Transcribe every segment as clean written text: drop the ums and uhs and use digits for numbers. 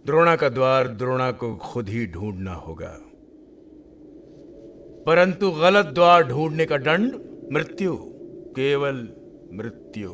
द्रोणा का द्वार द्रोणा को खुद ही ढूंढना होगा, परंतु गलत द्वार ढूंढने का दंड मृत्यु, केवल मृत्यु।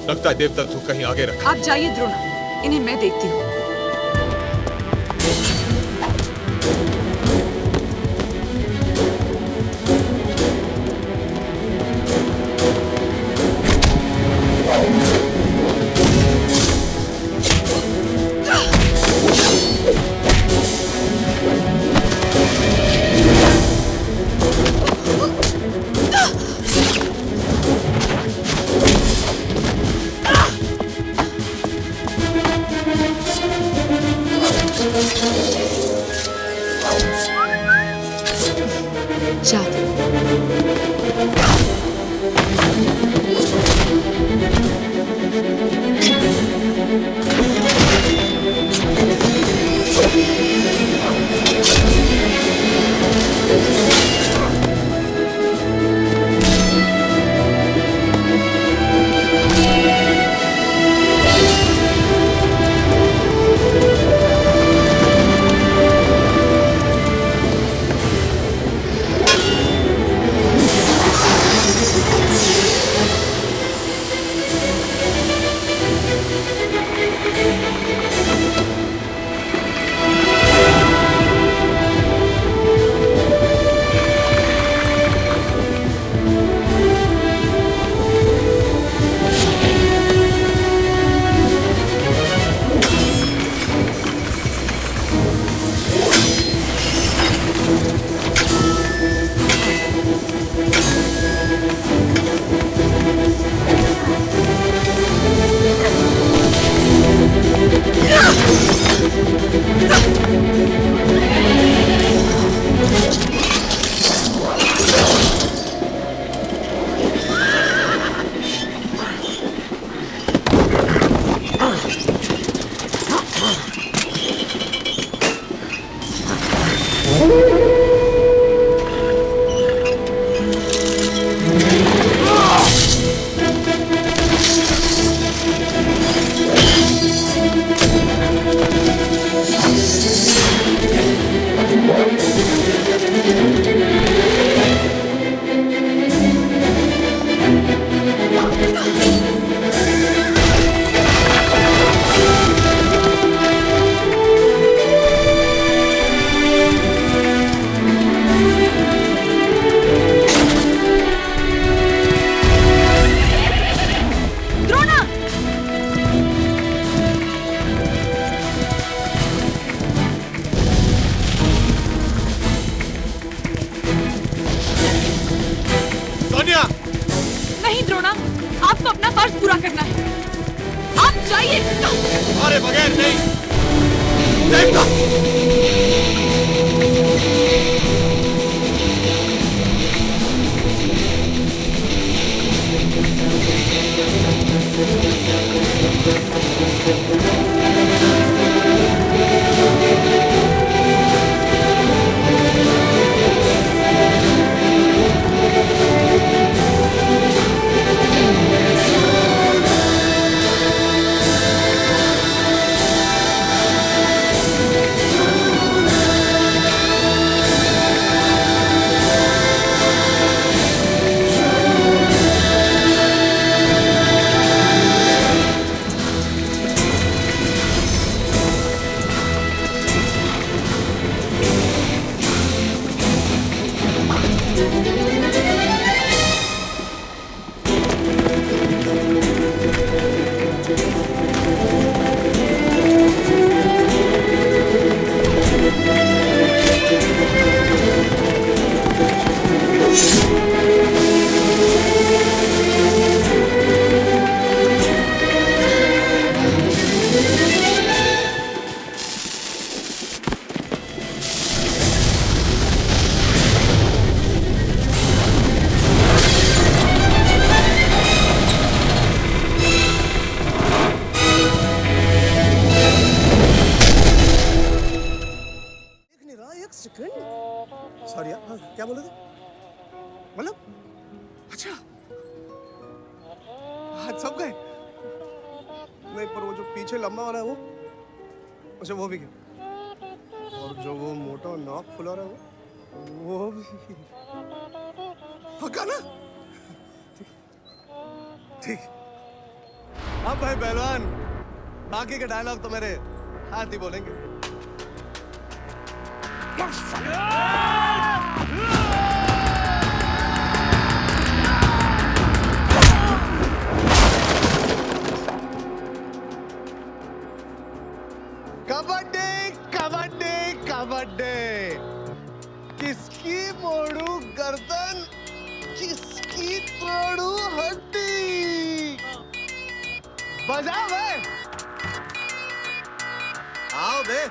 लगता है देवदत्त कहीं आगे रखा। आप जाइए द्रोणा, इन्हें मैं देखती हूँ। जादू। नहीं द्रोणा, आपको अपना फर्ज पूरा करना है। आप जाइए। हमारे बगैर नहीं। देवता। सॉरी यार, क्या बोले थे? मतलब अच्छा हाथ सब गए नहीं, पर वो जो पीछे लंबा वाला है वो, अच्छा वो भी गया, और जो वो मोटा नाक फुला रहा है वो भी पक्का ना? ठीक। अब भाई पहलवान, बाकी के डायलॉग तो मेरे हाथ ही बोलेंगे। कबड्डी कबड्डी कबड्डी, किसकी मोड़ू गर्दन, किसकी तोड़ू हड्डी। बजाओ बे, आओ बे।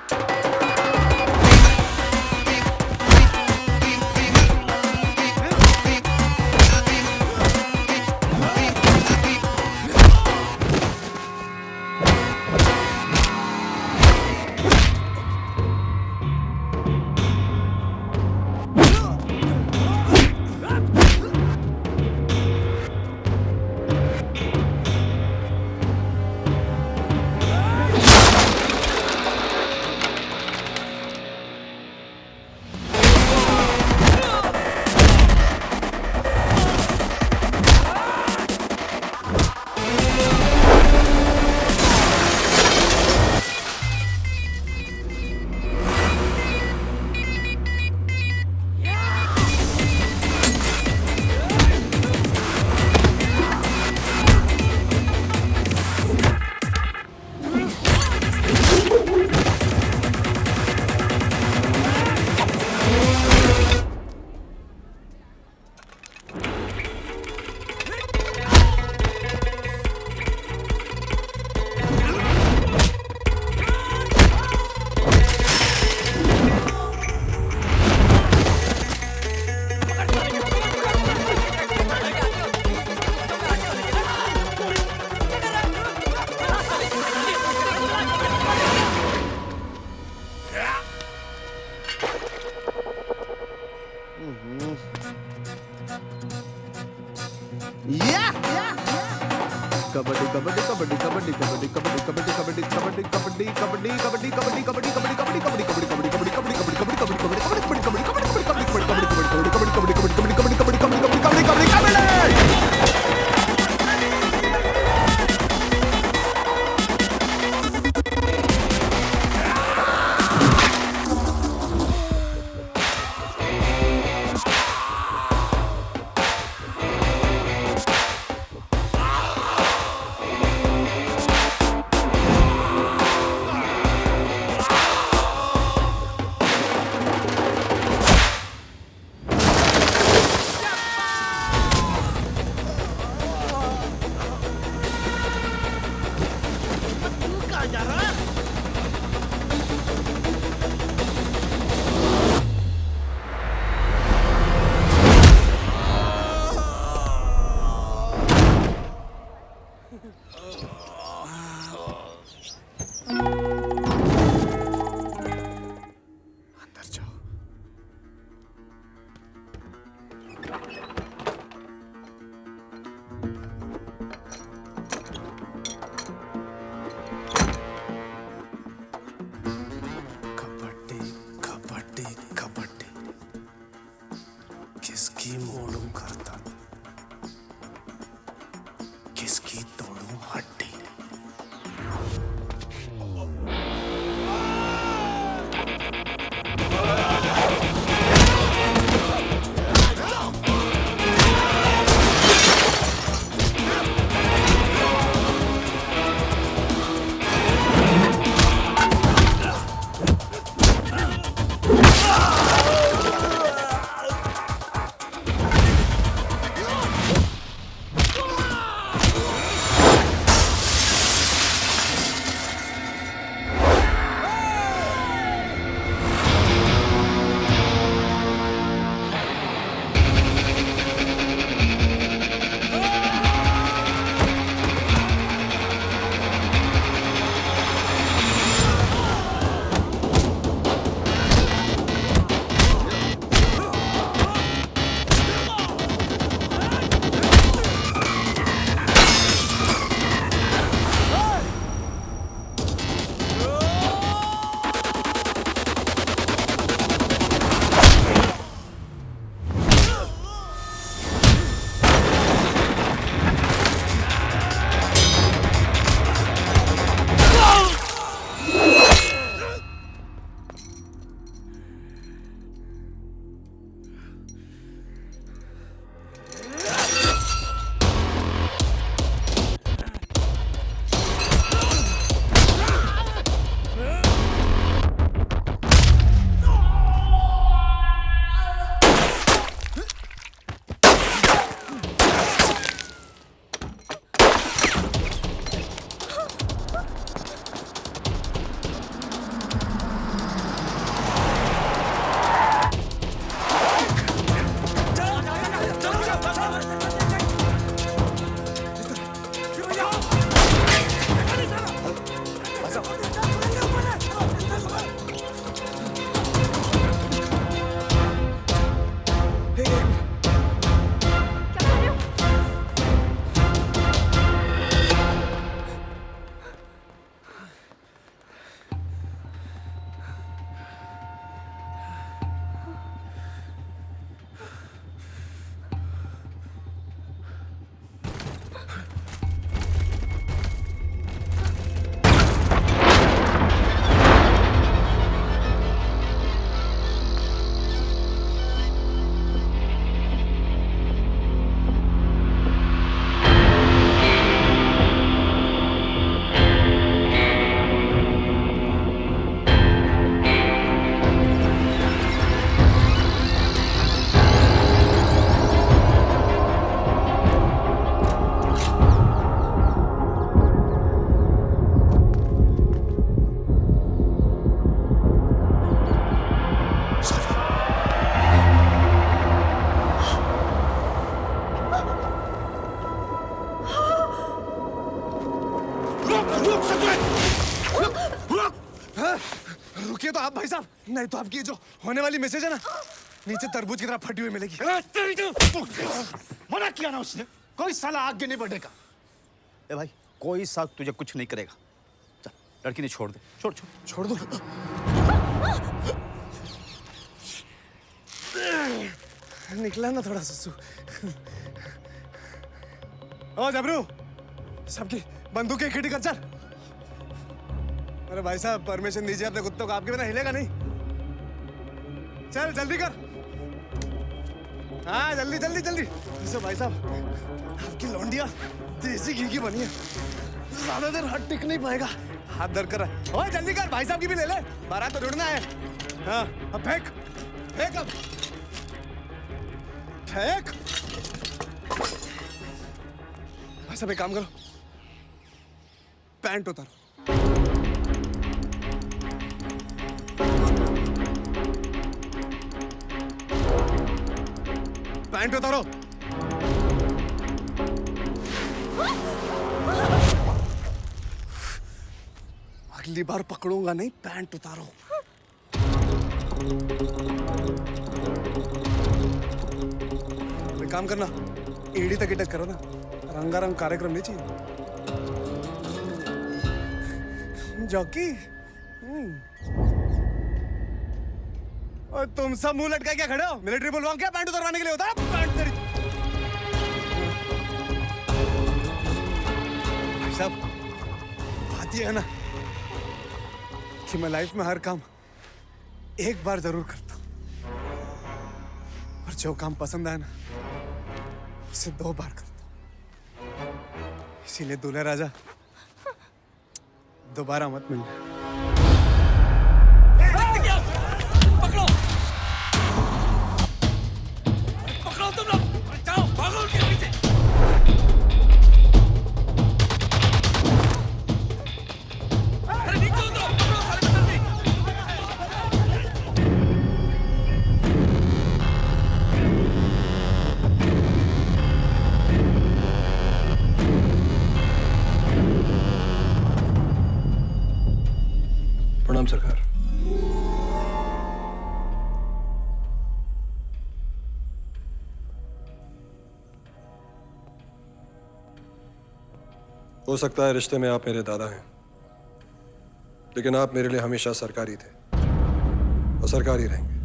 कबड्डी कबड्डी कबड्डी कबड्डी कबड्डी कबड्डी कबड्डी कबड्डी कबड्डी कबड्डी कबड्डी कबड्डी कबड्डी कबड्डी कबड्डी कबड्डी कबड्डी कबड्डी किसकी मोड़ू करता, किसकी तोड़ू हड्डी। रुकिए तो आप भाई साहब, नहीं तो आपकी जो होने वाली मैसेज है ना नीचे तरबूज की तरह फटी हुई मिलेगी। मना किया ना उसने, कोई साला आगे नहीं बढ़ेगा। ए भाई, कोई साथ तुझे कुछ नहीं करेगा। चल, लड़की ने छोड़ दे, छोड़ छोड़ छोड़ दो। निकला ना थोड़ा सुसु। ओ जबरू, सबकी बंदूकें इकट्ठी कर चल। अरे भाई साहब, परमिशन दीजिए अपने कुत्तों को, आपके बिना हिलेगा नहीं। चल जल्दी कर। हाँ जल्दी जल्दी जल्दी। इसे भाई साहब, आपकी लौंडिया देसी घी की बनी है, ज्यादा देर हाथ टिक नहीं पाएगा। हाथ दर्द कर रहा है। ओए जल्दी कर, भाई साहब की भी ले ले, बारात तो ढूंढना है। हाँ अब फेंक फेंक, अब फेंक। भाई साहब एक काम करो, पैंट उतारो। पैंट उतारो। अगली बार पकड़ूंगा नहीं, पैंट उतारो। एक काम करना, एड़ी तक टच करो ना, रंगारंग कार्यक्रम नहीं चाहिए। जॉकी, और तुम सब मुंह लटका क्या खड़े हो? मिलिट्री बुलवाऊं क्या पैंट उतरवाने के लिए? होता है पैंट तेरी। भाई साहब, बात ये है ना कि मैं लाइफ में हर काम एक बार जरूर करता हूं, और जो काम पसंद आए ना उसे 2 बार करता हूं। इसीलिए दूल्हे राजा दोबारा मत मिलना। पकड़ो पकड़ो तुम लोग, जाओ भागो उनके पीछे। अरे नीचे उतरो, पकड़ो सारे जल्दी। प्रणाम सरकार। हो सकता है रिश्ते में आप मेरे दादा हैं, लेकिन आप मेरे लिए हमेशा सरकारी थे और सरकारी रहेंगे।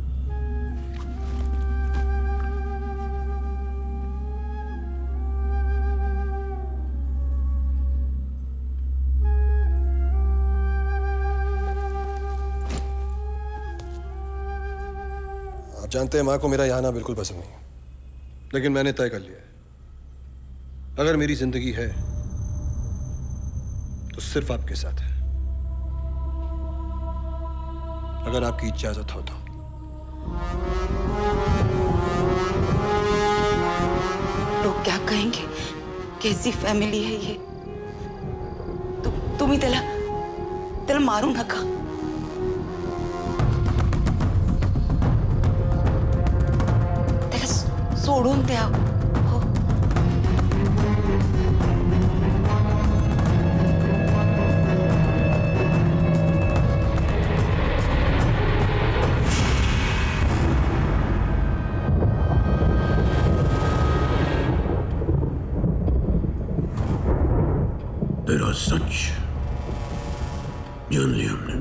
आप जानते हैं मां को मेरा यहां आना बिल्कुल पसंद नहीं, लेकिन मैंने तय कर लिया है, अगर मेरी जिंदगी है तो सिर्फ आपके साथ है, अगर आपकी इजाजत हो तो। लोग क्या कहेंगे? कैसी फॅमिली है ये? तुम्ही त्याला मारू नका। त्याला सोडून द्या। हो, तेरा सच जान लिया हमने।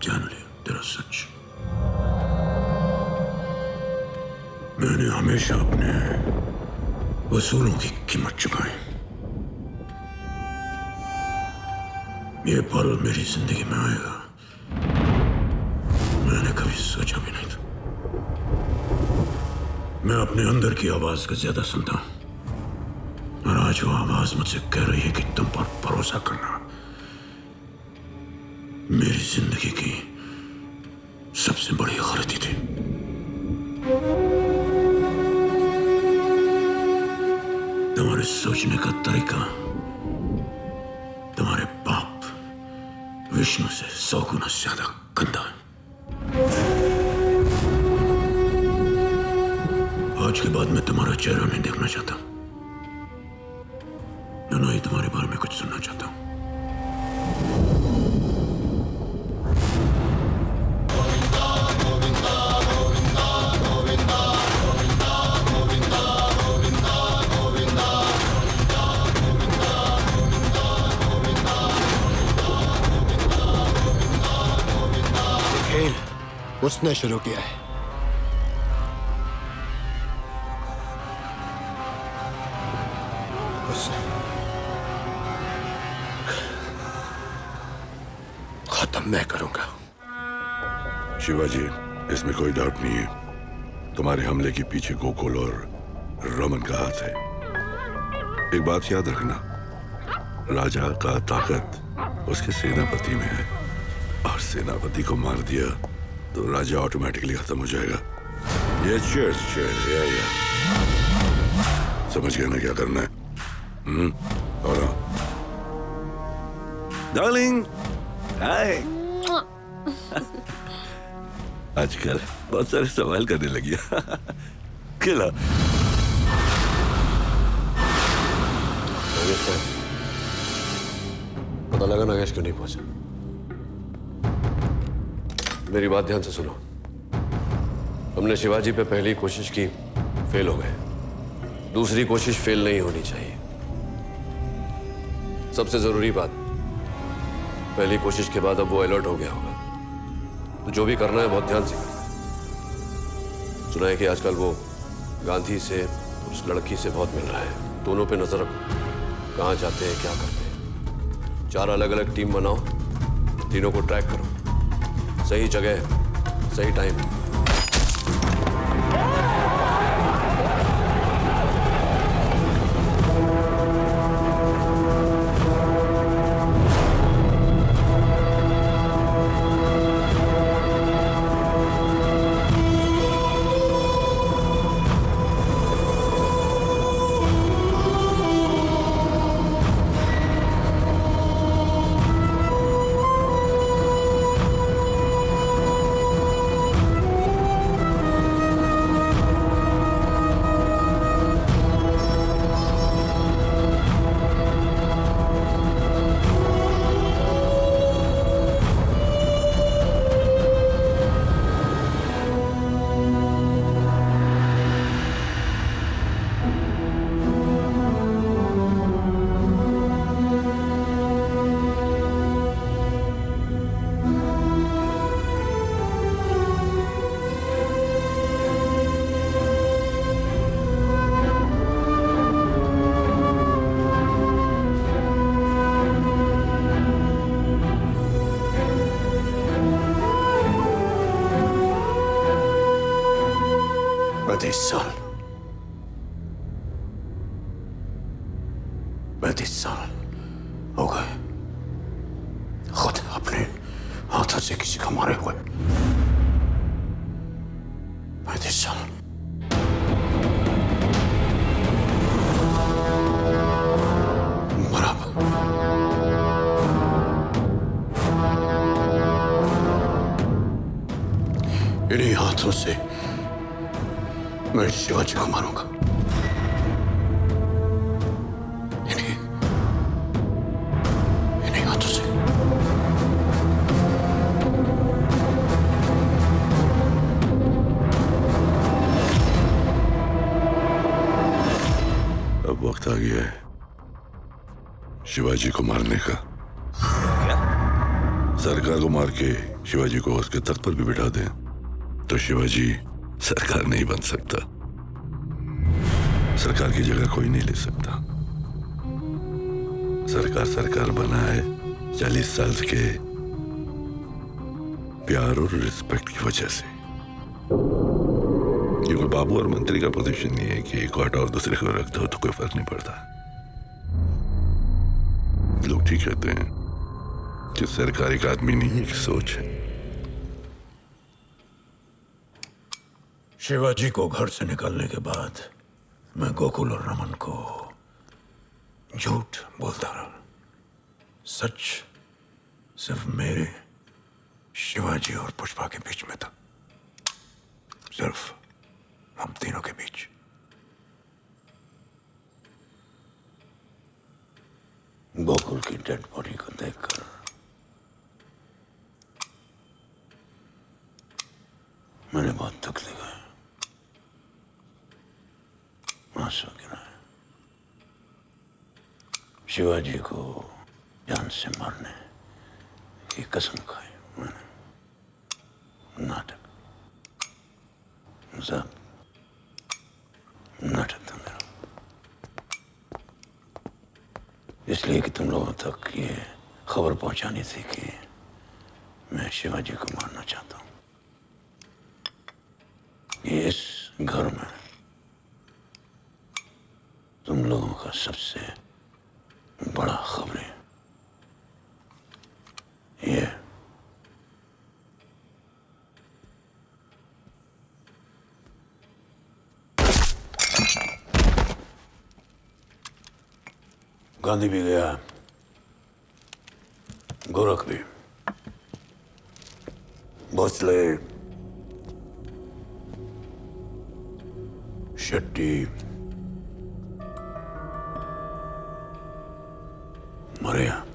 जान लिया तेरा सच। मैंने हमेशा अपने वसूलों की कीमत चुकाई। ये पल मेरी जिंदगी में आएगा, मैंने कभी सोचा भी नहीं था। मैं अपने अंदर की आवाज को ज्यादा सुनता हूं, और आज वो आवाज मुझसे कह रही है कि तुम पर भरोसा करना मेरी जिंदगी की सबसे बड़ी गलती थी। तुम्हारे सोचने का तरीका तुम्हारे बाप विष्णु से 100 गुना ज्यादा गंदा है। आज के बाद मैं तुम्हारा चेहरा नहीं देखना चाहता, ना ही तुम्हारे बारे में कुछ सुनना चाहता हूं। खेल उसने शुरू किया है। खत्म मैं करूंगा। शिवाजी, इसमें कोई डाउट नहीं है, तुम्हारे हमले के पीछे गोकुल और रमन का हाथ है। एक बात याद रखना, राजा का ताकत उसके सेनापति में है, और सेनापति को मार दिया तो राजा ऑटोमेटिकली खत्म हो जाएगा। ये चीयर्स या समझ गया ना क्या करना है? और डार्लिंग, हाय। आजकल बहुत सारे सवाल करने लगी। खिला। पता लगा नागेश क्यों नहीं पहुंचा? मेरी बात ध्यान से सुनो। हमने शिवाजी पे पहली कोशिश की, फेल हो गए। दूसरी कोशिश फेल नहीं होनी चाहिए। सबसे जरूरी बात, पहली कोशिश के बाद अब वो अलर्ट हो गया होगा, तो जो भी करना है बहुत ध्यान से करना। सुना है कि आजकल वो गांधी से, उस लड़की से बहुत मिल रहा है। दोनों पे नजर रखो, कहाँ जाते हैं, क्या करते हैं। 4 अलग अलग टीम बनाओ, तीनों को ट्रैक करो। सही जगह, सही टाइम। पैंतीस साल हो गए खुद अपने हाथों से किसी को मारे हुए। 35 साल। बराबर। इन्हीं हाथों से मैं शिवाजी को मारूंगा। इन्हीं हाथों से। अब वक्त आ गया है शिवाजी को मारने का। क्या? सरकार को मार के शिवाजी को उसके तख्त पर भी बिठा दें तो शिवाजी सरकार नहीं बन सकता। सरकार की जगह कोई नहीं ले सकता। सरकार बना है 40 साल के प्यार और रिस्पेक्ट की वजह से। ये कोई बाबू और मंत्री का पोजीशन नहीं है कि एक और दूसरे को रख दो तो कोई फर्क नहीं पड़ता। लोग ठीक कहते हैं कि सरकार एक आदमी नहीं एक सोच है। शिवाजी को घर से निकालने के बाद मैं गोकुल और रमन को झूठ बोलता रहा। सच सिर्फ मेरे, शिवाजी और पुष्पा के बीच में था। सिर्फ हम तीनों के बीच। गोकुल की डेड बॉडी को देखकर मैंने बहुत दुख लगा, आंसू गिराए। शिवाजी को जान से मारने की कसम खाई मैंने। नाटक सब नाटक था मेरा, इसलिए कि तुम लोगों तक ये खबर पहुंचानी थी कि मैं शिवाजी को मारना चाहता हूं। ये इस घर में तुम लोगों का सबसे बड़ा खबर है। ये गांधी भी गया, गोरख भी, भोसले, शेट्टी मरे हैं।